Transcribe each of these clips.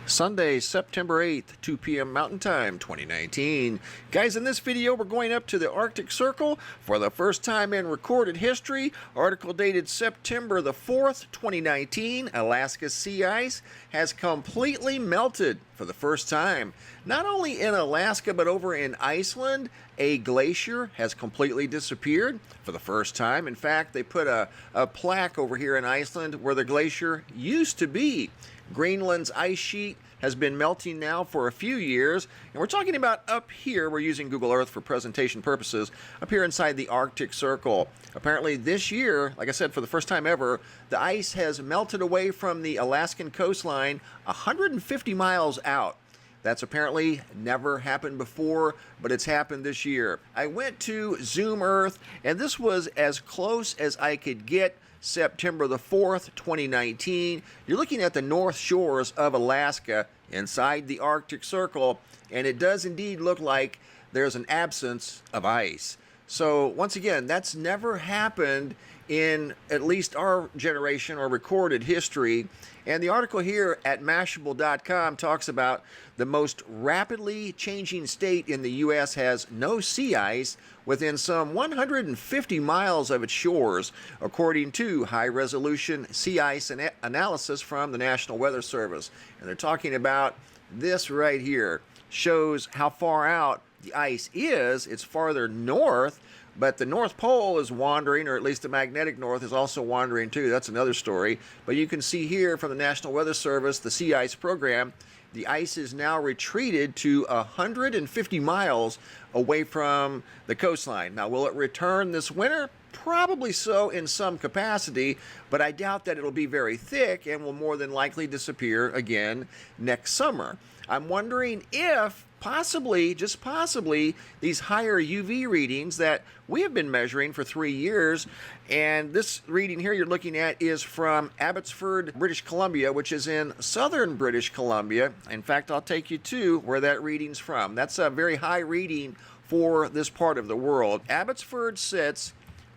Sunday, September 8th, 2 p.m. Mountain Time, 2019. Guys, in this video, we're going up to the Arctic Circle for the first time in recorded history. Article dated September the 4th, 2019. Alaska's sea ice has completely melted for the first time. Not only in Alaska, but over in Iceland, a glacier has completely disappeared for the first time. In fact, they put a plaque over here in Iceland where the glacier used to be. Greenland's ice sheet has been melting now for a few years, and we're talking about up here. We're using Google Earth for presentation purposes, up here inside the Arctic Circle. Apparently this year, like I said, for the first time ever, the ice has melted away from the Alaskan coastline 150 miles out. That's apparently never happened before, but it's happened this year. I went to Zoom Earth, and this was as close as I could get. September the 4th, 2019. You're looking at the north shores of Alaska inside the Arctic Circle, and it does indeed look like there's an absence of ice. So once again, that's never happened in at least our generation or recorded history. And the article here at Mashable.com talks about the most rapidly changing state in the U.S. has no sea ice within some 150 miles of its shores, according to high-resolution sea ice analysis from the National Weather Service. And they're talking about this right here. Shows how far out the ice is. It's farther north, but the North Pole is wandering, or at least the magnetic north is also wandering too. That's another story. But you can see here from the National Weather Service, the sea ice program, the ice is now retreated to 150 miles away from the coastline. Now, will it return this winter? Probably so in some capacity, but I doubt that it'll be very thick and will more than likely disappear again next summer. I'm wondering if possibly, just possibly, these higher UV readings that we have been measuring for 3 years, and this reading here you're looking at is from Abbotsford, British Columbia, which is in southern British Columbia. In fact, I'll take you to where that reading's from. That's a very high reading for this part of the world. Abbotsford sits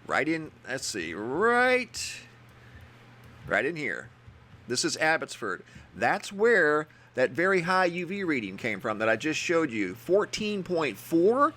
right in, let's see, right in here. This is Abbotsford. That's where that very high UV reading came from that I just showed you, 14.4.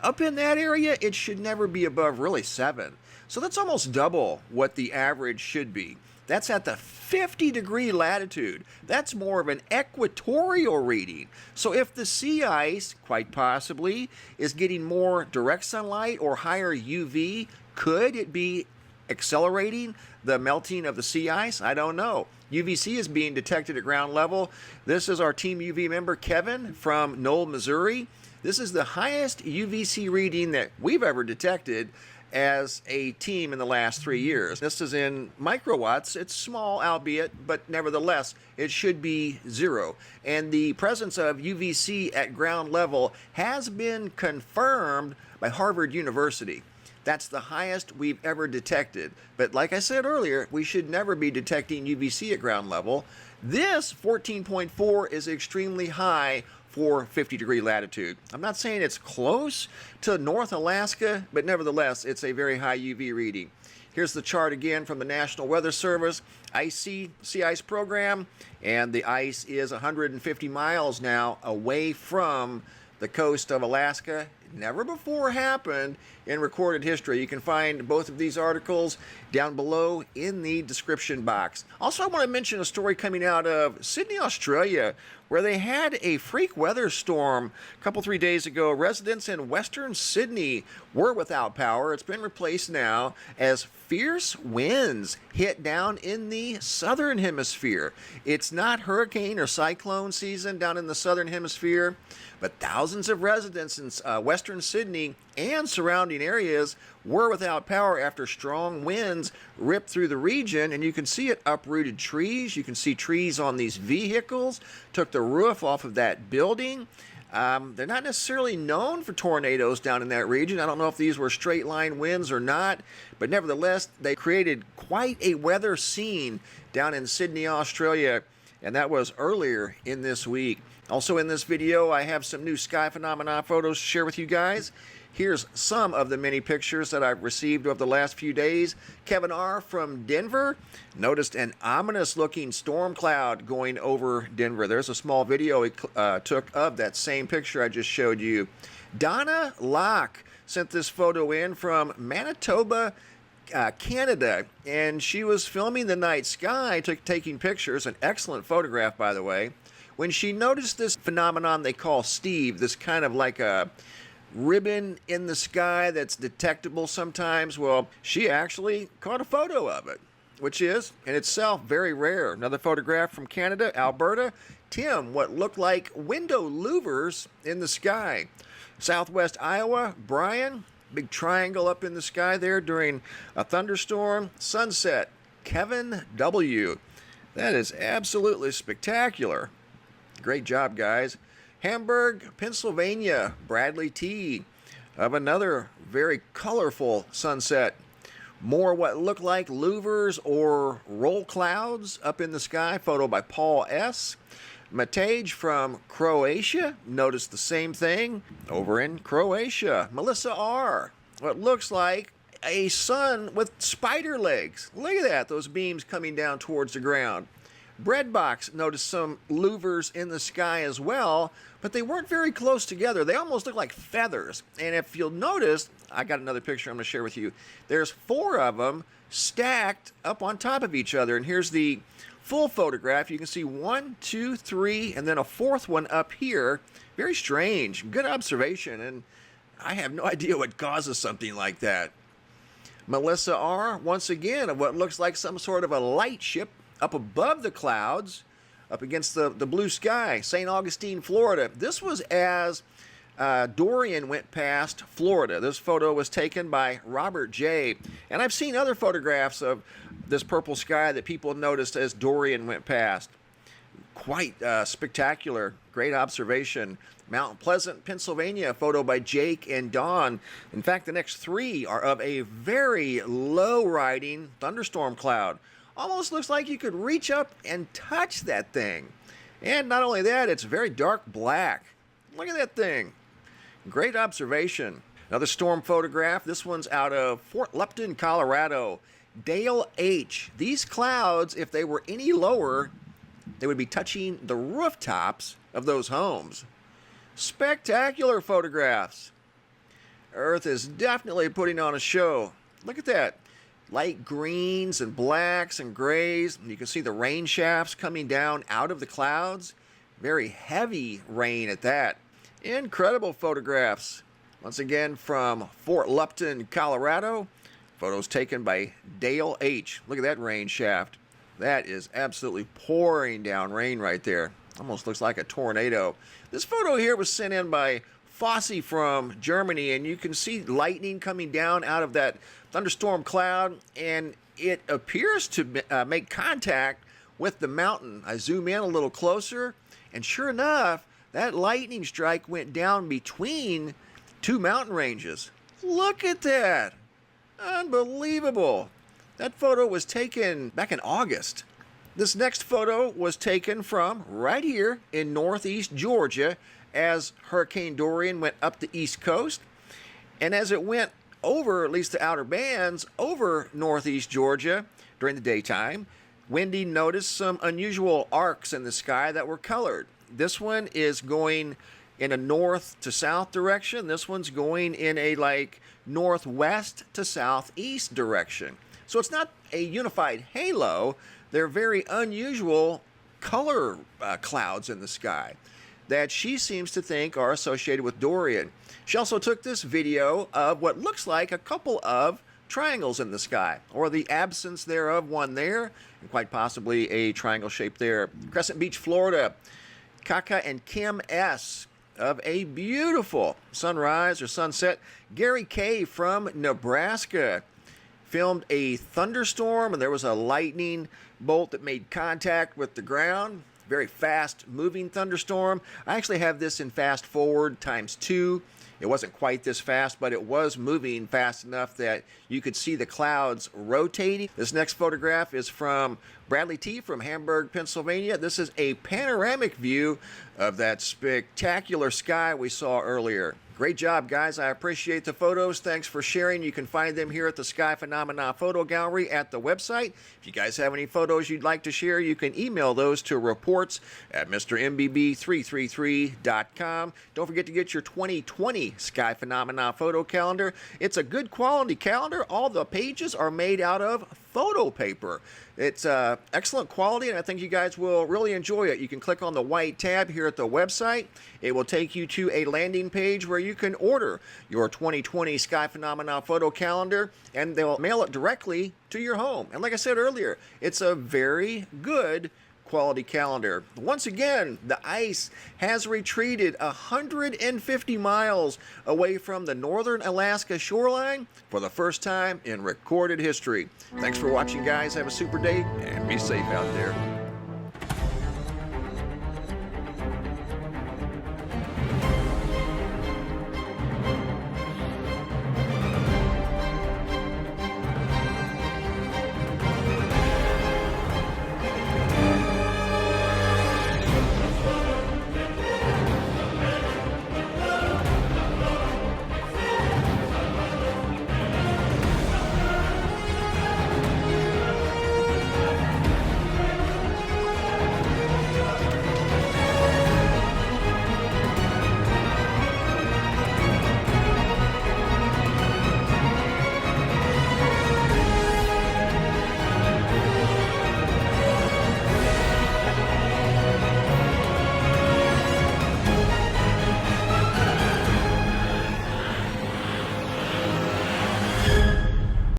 Up in that area, it should never be above really 7. So that's almost double what the average should be. That's at the 50-degree latitude. That's more of an equatorial reading. So if the sea ice, quite possibly, is getting more direct sunlight or higher UV, could it be accelerating the melting of the sea ice? I don't know. UVC is being detected at ground level. This is our Team UV member, Kevin, from Knoll, Missouri. This is the highest UVC reading that we've ever detected as a team in the last 3 years. This is in microwatts. It's small, albeit, but nevertheless, it should be 0. And the presence of UVC at ground level has been confirmed by Harvard University. That's the highest we've ever detected. But like I said earlier, we should never be detecting UVC at ground level. This 14.4 is extremely high for 50-degree latitude. I'm not saying it's close to North Alaska, but nevertheless, it's a very high UV reading. Here's the chart again from the National Weather Service, sea ice program, and the ice is 150 miles now away from the coast of Alaska. Never before happened in recorded history. You can find both of these articles down below in the description box. Also, I want to mention a story coming out of Sydney, Australia, where they had a freak weather storm a couple, 3 days ago. Residents in western Sydney were without power. It's been replaced now as fierce winds hit down in the southern hemisphere. It's not hurricane or cyclone season down in the southern hemisphere, but thousands of residents in western Sydney and surrounding areas were without power after strong winds ripped through the region, and you can see it uprooted trees. You can see trees on these vehicles, took the roof off of that building. They're not necessarily known for tornadoes down in that region. I don't know if these were straight line winds or not, but nevertheless, they created quite a weather scene down in Sydney, Australia. and that was earlier in this week. Also in this video, I have some new sky phenomena photos to share with you guys. Here's some of the many pictures that I've received over the last few days. Kevin R. from Denver noticed an ominous looking storm cloud going over Denver. There's a small video he took of that same picture I just showed you. Donna Locke sent this photo in from Manitoba, Canada, and she was filming the night sky, taking pictures, an excellent photograph by the way, when she noticed this phenomenon they call Steve, this kind of like a ribbon in the sky that's detectable sometimes. Well, she actually caught a photo of it, which is in itself very rare. Another photograph from Canada, Alberta. Tim, what looked like window louvers in the sky. Southwest Iowa, Brian, big triangle up in the sky there during a thunderstorm. Sunset, Kevin W. That is absolutely spectacular. Great job, guys. Hamburg, Pennsylvania, Bradley of another very colorful sunset. More what look like louvers or roll clouds up in the sky. Photo by Paul S. MATEJ from Croatia noticed the same thing over in Croatia. Melissa R. What looks like a sun with spider legs. Look at that, those beams coming down towards the ground. Breadbox noticed some louvers in the sky as well, but they weren't very close together. They almost look like feathers. And if you'll notice, I got another picture I'm going to share with you. There's 4 of them stacked up on top of each other. And here's the full photograph. You can see 1, 2, 3, and then a 4th one up here. Very strange. Good observation. And I have no idea what causes something like that. Melissa R. once again of what looks like some sort of a light ship up above the clouds, up against the blue sky, St. Augustine, Florida. This was as Dorian went past Florida. This photo was taken by Robert J. And I've seen other photographs of this purple sky that people noticed as Dorian went past. Quite spectacular. Great observation. Mount Pleasant, Pennsylvania, photo by Jake and Dawn. In fact, the next 3 are of a very low-riding thunderstorm cloud. Almost looks like you could reach up and touch that thing. And not only that, it's very dark black. Look at that thing. Great observation. Another storm photograph. This one's out of Fort Lupton, Colorado. Dale H. These clouds, if they were any lower, they would be touching the rooftops of those homes. Spectacular photographs. Earth is definitely putting on a show. Look at that. Light greens and blacks and grays. You can see the rain shafts coming down out of the clouds. Very heavy rain at that. Incredible photographs. Once again from Fort Lupton, Colorado. Photos taken by Dale H. Look at that rain shaft. That is absolutely pouring down rain right there. Almost looks like a tornado. This photo here was sent in by Fosse from Germany, and you can see lightning coming down out of that thunderstorm cloud, and it appears to make contact with the mountain. I zoom in a little closer, and sure enough, that lightning strike went down between 2 mountain ranges. Look at that. Unbelievable. That photo was taken back in August. This next photo was taken from right here in northeast Georgia as Hurricane Dorian went up the east coast. And as it went over, at least the outer bands, over northeast Georgia during the daytime, Wendy noticed some unusual arcs in the sky that were colored. This one is going in a north to south direction. This one's going in a like northwest to southeast direction. So it's not a unified halo. They're very unusual color clouds in the sky that she seems to think are associated with Dorian. She also took this video of what looks like a couple of triangles in the sky, or the absence thereof, one there, and quite possibly a triangle shape there. Crescent Beach, Florida. Kaka and Kim S. of a beautiful sunrise or sunset. Gary K. from Nebraska filmed a thunderstorm, and there was a lightning bolt that made contact with the ground. very fast moving thunderstorm. I actually have this in fast forward ×2. It wasn't quite this fast, but it was moving fast enough that you could see the clouds rotating. This next photograph is from BRADLEYT from Hamburg, Pennsylvania. This is a panoramic view of that spectacular sky we saw earlier. Great job, guys. I appreciate the photos. Thanks for sharing. You can find them here at the Sky Phenomena Photo Gallery at the website. If you guys have any photos you'd like to share, you can email those to reports@mrmbb333.com. Don't forget to get your 2020 Sky Phenomena Photo Calendar. It's a good quality calendar. All the pages are made out of photo paper. It's excellent quality, and I think you guys will really enjoy it. You can click on the white tab here at the website. It will take you to a landing page where you can order your 2020 Sky Phenomena Photo Calendar, and they'll mail it directly to your home. And like I said earlier, it's a very good quality calendar. Once again, the ice has retreated 150 miles away from the northern Alaska shoreline for the first time in recorded history. Thanks for watching, guys. Have a super day and be safe out there.